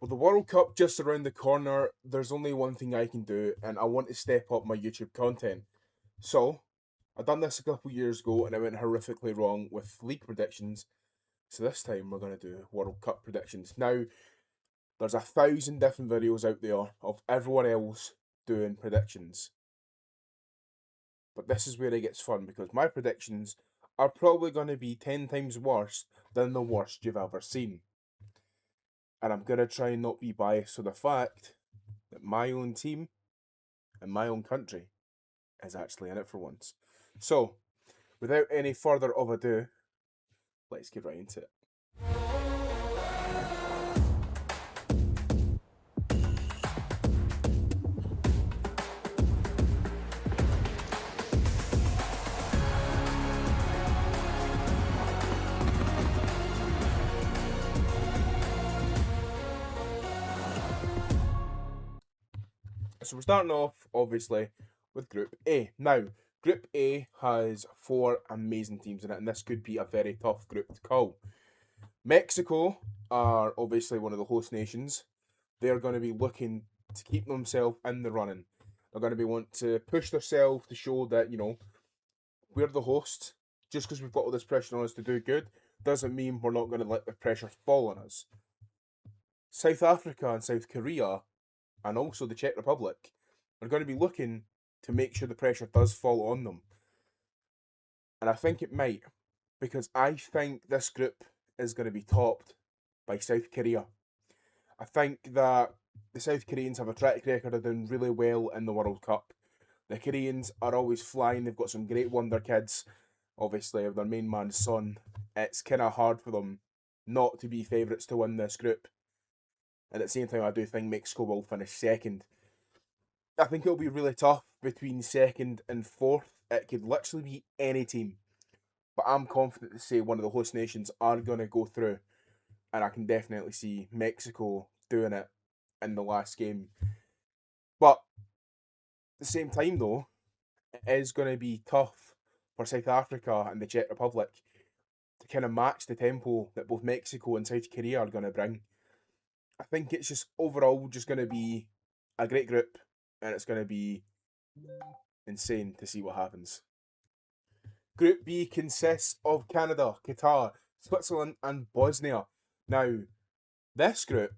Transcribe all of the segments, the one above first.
With the World Cup just around the corner, there's only one thing I can do, and I want to step up my YouTube content. So, I done this a couple years ago and I went horrifically wrong with league predictions. So this time we're going to do World Cup predictions. Now, there's 1,000 different videos out there of everyone else doing predictions. But this is where it gets fun because my predictions are probably going to be 10 times worse than the worst you've ever seen. And I'm going to try and not be biased to the fact that my own team and my own country is actually in it for once. So, without any further of ado, let's get right into it. So we're starting off, obviously, with Group A. Now, Group A has 4 amazing teams in it, and this could be a very tough group to call. Mexico are obviously one of the host nations. They're going to be looking to keep themselves in the running. They're going to be want to push themselves to show that, we're the host. Just because we've got all this pressure on us to do good doesn't mean we're not going to let the pressure fall on us. South Africa and South Korea and also the Czech Republic are going to be looking to make sure the pressure does fall on them. And I think it might, because I think this group is going to be topped by South Korea. I think that the South Koreans have a track record of doing really well in the World Cup. The Koreans are always flying, they've got some great wonder kids, obviously, of their main man's son. It's kind of hard for them not to be favourites to win this group. And at the same time, I do think Mexico will finish second. I think it'll be really tough between second and fourth. It could literally be any team. But I'm confident to say one of the host nations are going to go through. And I can definitely see Mexico doing it in the last game. But at the same time, though, it is going to be tough for South Africa and the Czech Republic to kind of match the tempo that both Mexico and South Korea are going to bring. I think it's just overall just going to be a great group, and it's going to be insane to see what happens. Group B consists of Canada, Qatar, Switzerland, and Bosnia. Now, this group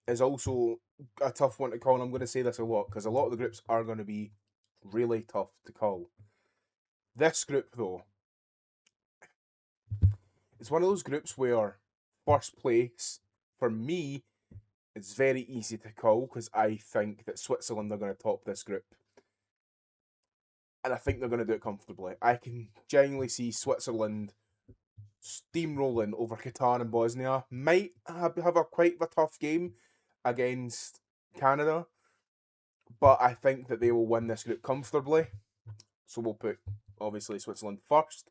is also a tough one to call, and I'm going to say this a lot because a lot of the groups are going to be really tough to call. This group, though, it's one of those groups where first place, for me, it's very easy to call because I think that Switzerland are going to top this group. And I think they're going to do it comfortably. I can genuinely see Switzerland steamrolling over Qatar and Bosnia. Might have a quite a tough game against Canada, but I think that they will win this group comfortably. So we'll put, obviously, Switzerland first.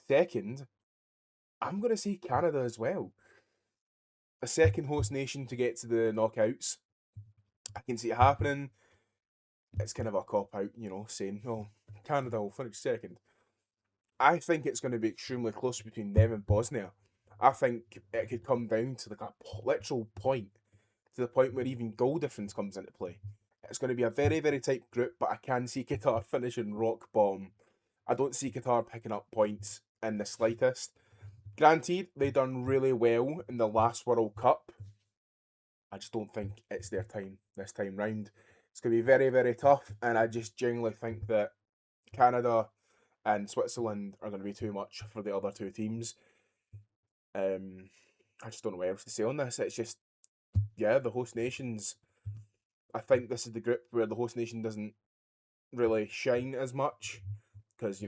Second, I'm going to say Canada as well. A second host nation to get to the knockouts. I can see it happening. It's kind of a cop-out, saying, oh, Canada will finish second. I think it's going to be extremely close between them and Bosnia. I think it could come down to like a literal point, to the point where even goal difference comes into play. It's going to be a very, very tight group, but I can see Qatar finishing rock bottom. I don't see Qatar picking up points in the slightest. Granted, they done really well in the last World Cup. I just don't think it's their time this time round. It's going to be very, very tough, and I just genuinely think that Canada and Switzerland are going to be too much for the other two teams. I just don't know what else to say on this. It's just, the host nations. I think this is the group where the host nation doesn't really shine as much because,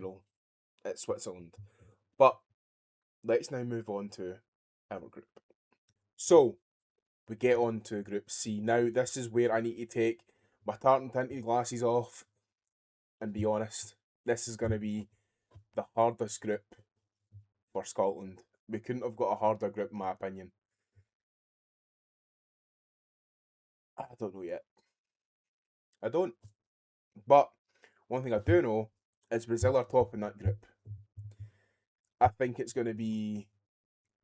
it's Switzerland. But let's now move on to our group. So, we get on to Group C. Now, this is where I need to take my tartan tinted glasses off and be honest. This is going to be the hardest group for Scotland. We couldn't have got a harder group, in my opinion. I don't know yet. I don't. But one thing I do know is Brazil are top in that group. I think it's going to be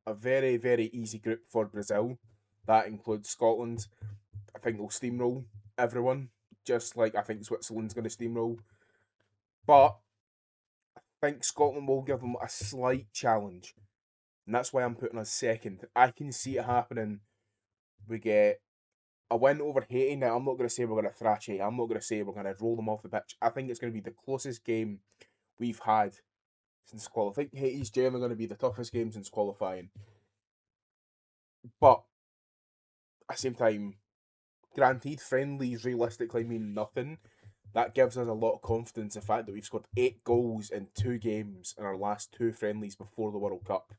a very, very easy group for Brazil. That includes Scotland. I think they'll steamroll everyone, just like I think Switzerland's going to steamroll. But I think Scotland will give them a slight challenge. And that's why I'm putting us second. I can see it happening. We get a win over Haiti. Now, I'm not going to say we're going to thrash Haiti. I'm not going to say we're going to roll them off the pitch. I think it's going to be the closest game we've had since qualifying. I think Haiti's generally going to be the toughest game since qualifying. But at the same time, granted, friendlies realistically mean nothing. That gives us a lot of confidence, the fact that we've scored 8 goals in 2 games in our last 2 friendlies before the World Cup.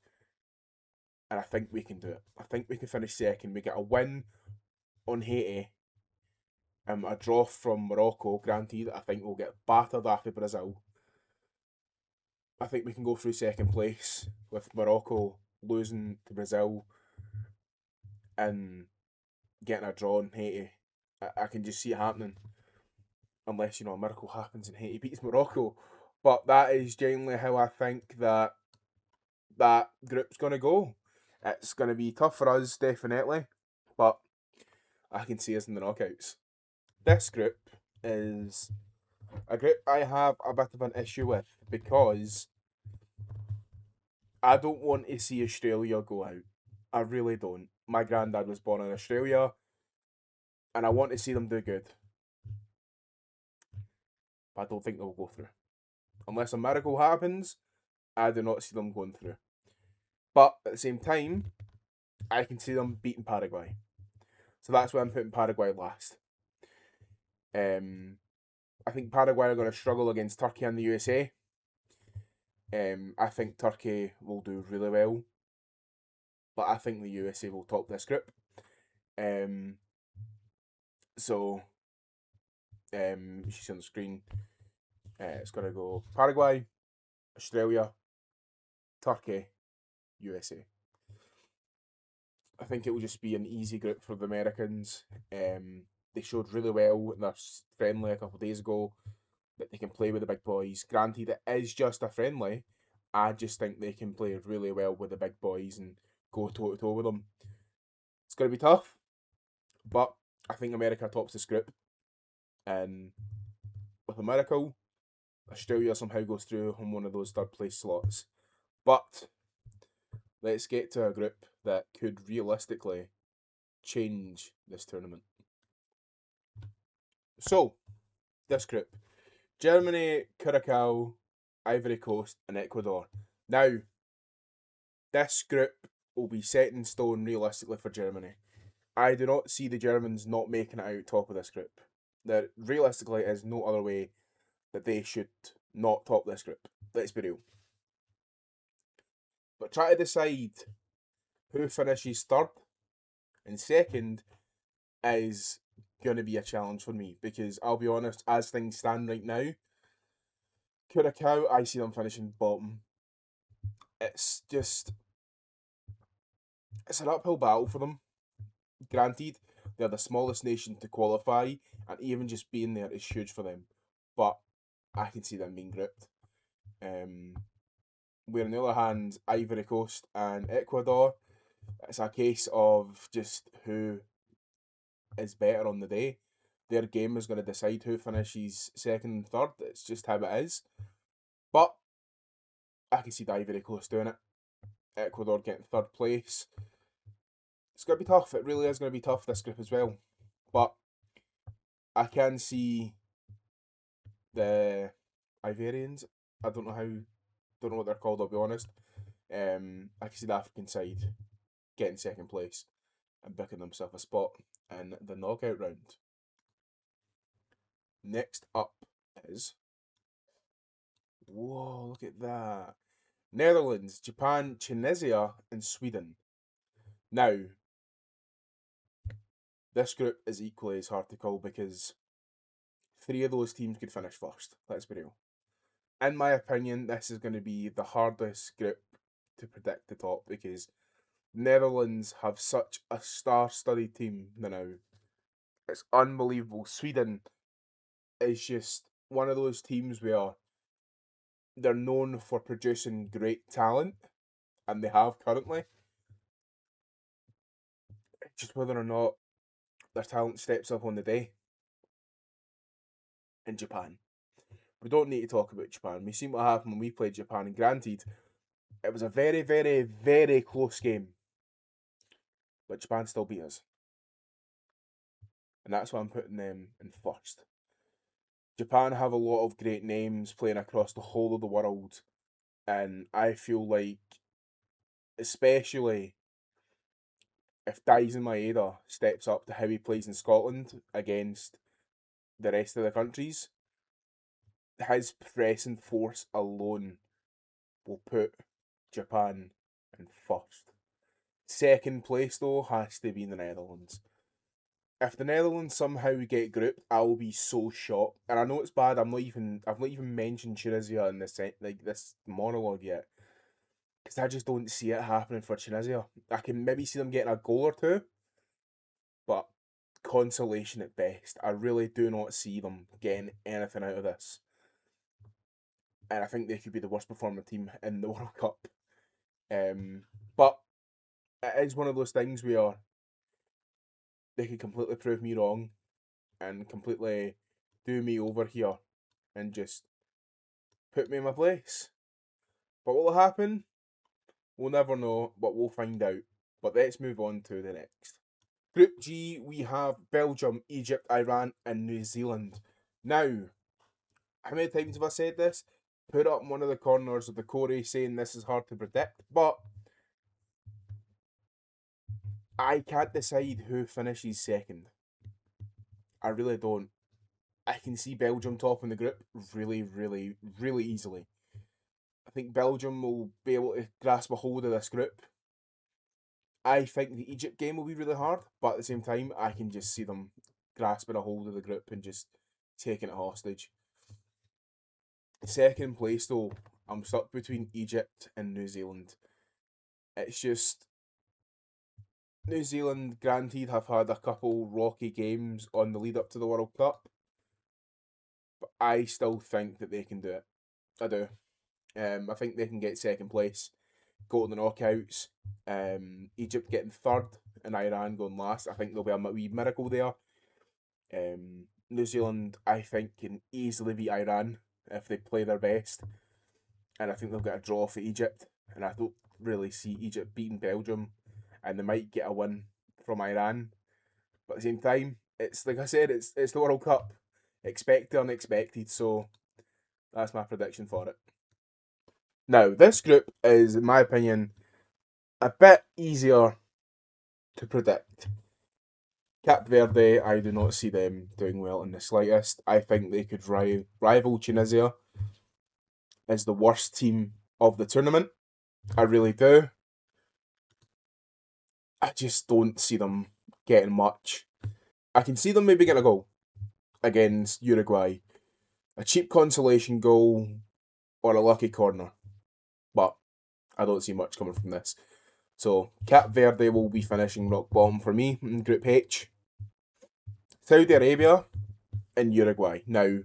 And I think we can do it. I think we can finish second. We get a win on Haiti, a draw from Morocco, granted. I think we'll get battered after Brazil. I think we can go through second place with Morocco losing to Brazil and getting a draw in Haiti. I can just see it happening. Unless, a miracle happens and Haiti beats Morocco. But that is genuinely how I think that group's going to go. It's going to be tough for us, definitely. But I can see us in the knockouts. This group is a group I have a bit of an issue with because I don't want to see Australia go out. I really don't. My granddad was born in Australia and I want to see them do good. But I don't think they'll go through. Unless a miracle happens, I do not see them going through. But at the same time, I can see them beating Paraguay. So that's why I'm putting Paraguay last. I think Paraguay are going to struggle against Turkey and the USA. I think Turkey will do really well. But I think the USA will top this group. You see on the screen, it's going to go Paraguay, Australia, Turkey, USA. I think it will just be an easy group for the Americans. They showed really well in their friendly a couple of days ago that they can play with the big boys. Granted, it is just a friendly. I just think they can play really well with the big boys and go toe-to-toe with them. It's going to be tough, but I think America tops this group. And with a miracle, Australia somehow goes through on one of those third place slots. But let's get to a group that could realistically change this tournament. So, this group: Germany, Curacao, Ivory Coast, and Ecuador. Now, this group will be set in stone realistically for Germany. I do not see the Germans not making it out top of this group. There realistically is no other way that they should not top this group. Let's be real. But try to decide who finishes third and second is going to be a challenge for me because I'll be honest, as things stand right now, Curacao, I see them finishing bottom. It's an uphill battle for them. Granted, they're the smallest nation to qualify, and even just being there is huge for them. But I can see them being gripped. Where on the other hand, Ivory Coast and Ecuador, it's a case of just who is better on the day. Their game is going to decide who finishes second and third. It's just how it is. But I can see the Ivory Coast doing it. Ecuador getting third place. It's going to be tough. It really is going to be tough, this group as well. But I can see the Ivorians. I don't know what they're called, I'll be honest. I can see the African side getting second place and booking themselves a spot in the knockout round. Next up is... Whoa, look at that. Netherlands, Japan, Tunisia, and Sweden. Now, this group is equally as hard to call because 3 of those teams could finish first. Let's be real. In my opinion, this is going to be the hardest group to predict the top because Netherlands have such a star-studded team now. It's unbelievable. Sweden is just one of those teams where they're known for producing great talent, and they have currently. just whether or not their talent steps up on the day. In Japan, we don't need to talk about Japan. We've seen what happened when we played Japan, and granted, it was a very, very, very close game, but Japan still beat us. And that's why I'm putting them in first. Japan have a lot of great names playing across the whole of the world, and I feel like, especially if Daisen Maeda steps up to how he plays in Scotland against the rest of the countries, his pressing force alone will put Japan in first. Second place, though, has to be the Netherlands. If the Netherlands somehow get grouped, I will be so shocked. And I know it's bad. I've not even mentioned Tunisia in this monologue yet, because I just don't see it happening for Tunisia. I can maybe see them getting a goal or two, but consolation at best. I really do not see them getting anything out of this. And I think they could be the worst performing team in the World Cup. But it is one of those things where they could completely prove me wrong and completely do me over here and just put me in my place. But what will happen? We'll never know, but we'll find out. But let's move on to the next. Group G, we have Belgium, Egypt, Iran, and New Zealand. Now, how many times have I said this? Put up one of the corners of the Corey saying this is hard to predict, but I can't decide who finishes second. I really don't. I can see Belgium topping the group really, really, really easily. I think Belgium will be able to grasp a hold of this group. I think the Egypt game will be really hard, but at the same time, I can just see them grasping a hold of the group and just taking it hostage. Second place, though, I'm stuck between Egypt and New Zealand. It's just New Zealand, granted, have had a couple rocky games on the lead up to the World Cup, but I still think that they can do it. I do. I think they can get second place, go to the knockouts. Egypt getting third and Iran going last. I think there'll be a wee miracle there. New Zealand, I think, can easily beat Iran if they play their best. And I think they'll get a draw for Egypt. And I don't really see Egypt beating Belgium. And they might get a win from Iran. But at the same time, it's like I said, it's the World Cup. Expect the unexpected. So that's my prediction for it. Now, this group is, in my opinion, a bit easier to predict. Cape Verde, I do not see them doing well in the slightest. I think they could rival Tunisia as the worst team of the tournament. I really do. I just don't see them getting much. I can see them maybe getting a goal against Uruguay. A cheap consolation goal or a lucky corner. But I don't see much coming from this. So, Cape Verde will be finishing rock bottom for me in Group H. Saudi Arabia and Uruguay. Now,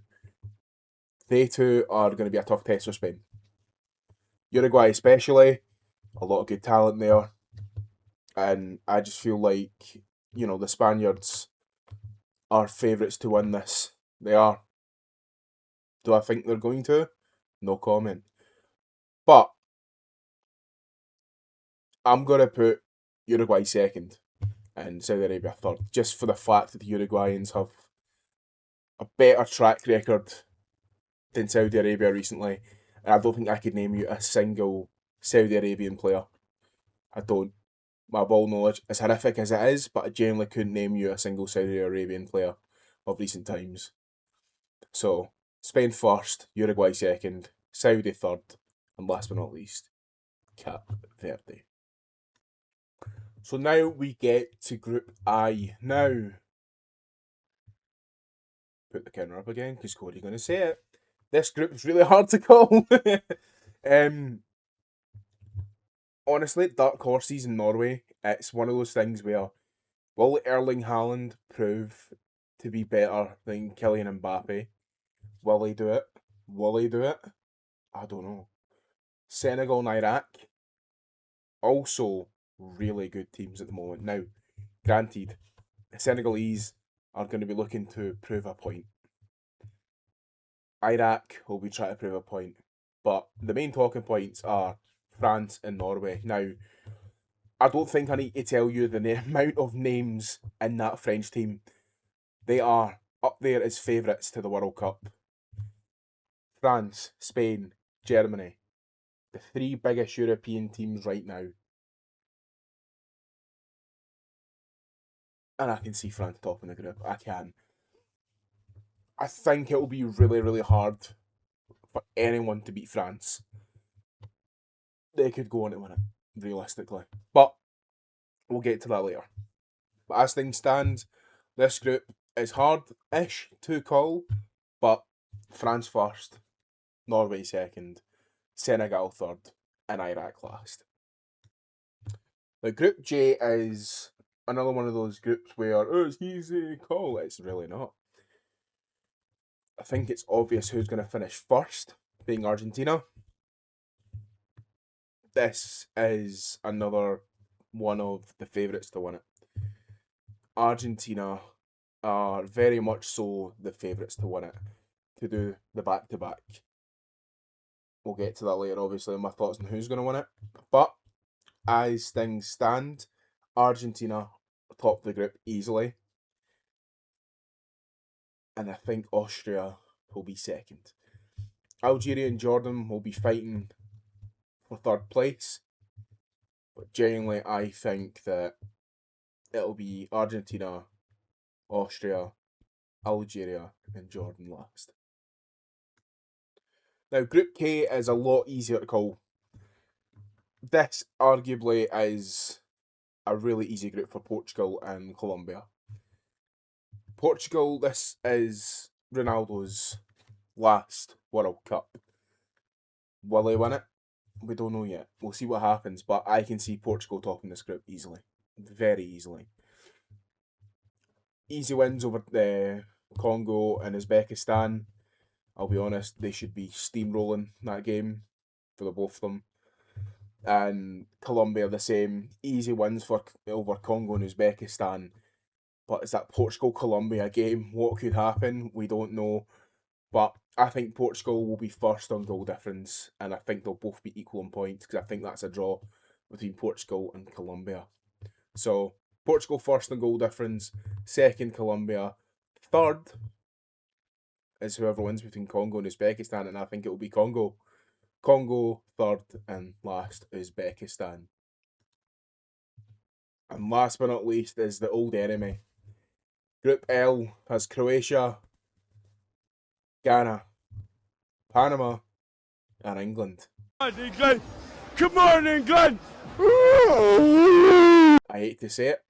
they two are going to be a tough test for Spain. Uruguay especially, a lot of good talent there. And I just feel like, the Spaniards are favourites to win this. They are. Do I think they're going to? No comment. But I'm going to put Uruguay second and Saudi Arabia third, just for the fact that the Uruguayans have a better track record than Saudi Arabia recently. And I don't think I could name you a single Saudi Arabian player. I don't. My ball knowledge, as horrific as it is, but I genuinely couldn't name you a single Saudi Arabian player of recent times. So, Spain first, Uruguay second, Saudi third, and last but not least, Cape Verde. So now we get to Group I. Now, put the camera up again, because Cody's going to say it. This group is really hard to call. Honestly, dark horses in Norway, it's one of those things where will Erling Haaland prove to be better than Kylian Mbappe? Will he do it? Will he do it? I don't know. Senegal and Iraq, also really good teams at the moment. Now, Granted, the Senegalese are going to be looking to prove a point. Iraq will be trying to prove a point. But the main talking points are France and Norway. Now, I don't think I need to tell you the amount of names in that French team. They are up there as favourites to the World Cup. France, Spain, Germany. The three biggest European teams right now. And I can see France topping the group. I can. I think it will be really, really hard for anyone to beat France. They could go on to win it, realistically. But we'll get to that later. But as things stand, this group is hard-ish to call, but France first, Norway second, Senegal third, and Iraq last. The Group J is another one of those groups where, oh, it's easy to call. It's really not. I think it's obvious who's going to finish first, being Argentina. This is another one of the favourites to win it. Argentina are very much so the favourites to win it, to do the back-to-back. We'll get to that later, obviously, my thoughts on who's going to win it. But as things stand, Argentina top the group easily. And I think Austria will be second. Algeria and Jordan will be fighting for third place. But genuinely, I think that it'll be Argentina, Austria, Algeria, and Jordan last. Now, Group K is a lot easier to call. This arguably is a really easy group for Portugal and Colombia. Portugal, this is Ronaldo's last World Cup. Will they win it? We don't know yet. We'll see what happens, but I can see Portugal topping this group easily. Very easily. Easy wins over the Congo and Uzbekistan. I'll be honest, they should be steamrolling that game for the both of them. And Colombia the same. Easy wins over Congo and Uzbekistan. But it's that Portugal-Colombia game. What could happen? We don't know. But I think Portugal will be first on goal difference. And I think they'll both be equal in points. Because I think that's a draw between Portugal and Colombia. So, Portugal first on goal difference. Second, Colombia. Third is whoever wins between Congo and Uzbekistan. And I think it will be Congo. Congo, third. And last, Uzbekistan. And last but not least is the old enemy. Group L has Croatia, Ghana, Panama, and England. England! Come on, England! I hate to say it.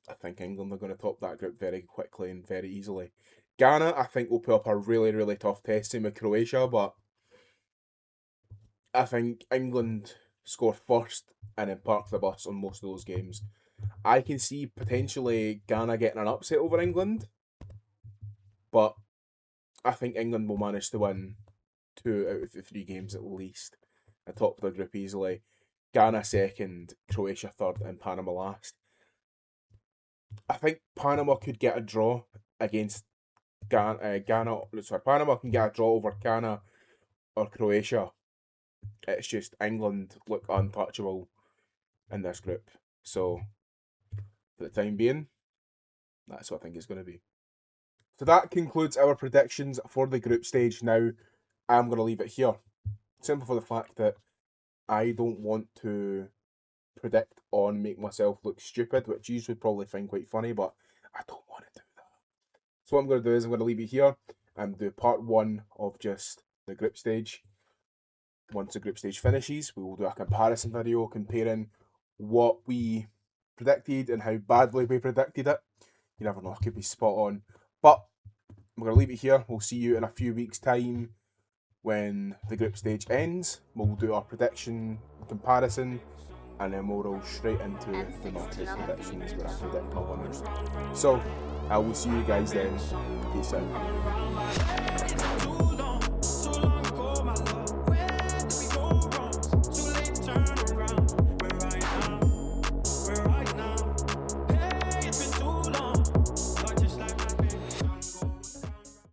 I think England are going to top that group very quickly and very easily. Ghana, I think, will put up a really, really tough test in with Croatia, but I think England score first and then park the bus on most of those games. I can see potentially Ghana getting an upset over England, but I think England will manage to win 2 out of the 3 games at least and top the group easily. Ghana second, Croatia third, and Panama last. I think Panama could get a draw against Panama can get a draw over Ghana or Croatia. It's just England look untouchable in this group. So, for the time being, that's what I think it's going to be. So that concludes our predictions for the group stage. Now, I'm going to leave it here. Simple for the fact that I don't want to predict on make myself look stupid, which you would probably find quite funny, but I don't want to do that. So what I'm going to do is I'm going to leave it here and do part 1 of just the group stage. Once the group stage finishes, we will do a comparison video comparing what we predicted and how badly we predicted it. You never know, it could be spot on. But I'm going to leave it here. We'll see you in a few weeks' time when the group stage ends. We'll do our prediction comparison and then we'll roll straight into the knockout predictions where I predict my winners. So, I will see you guys then. Peace out.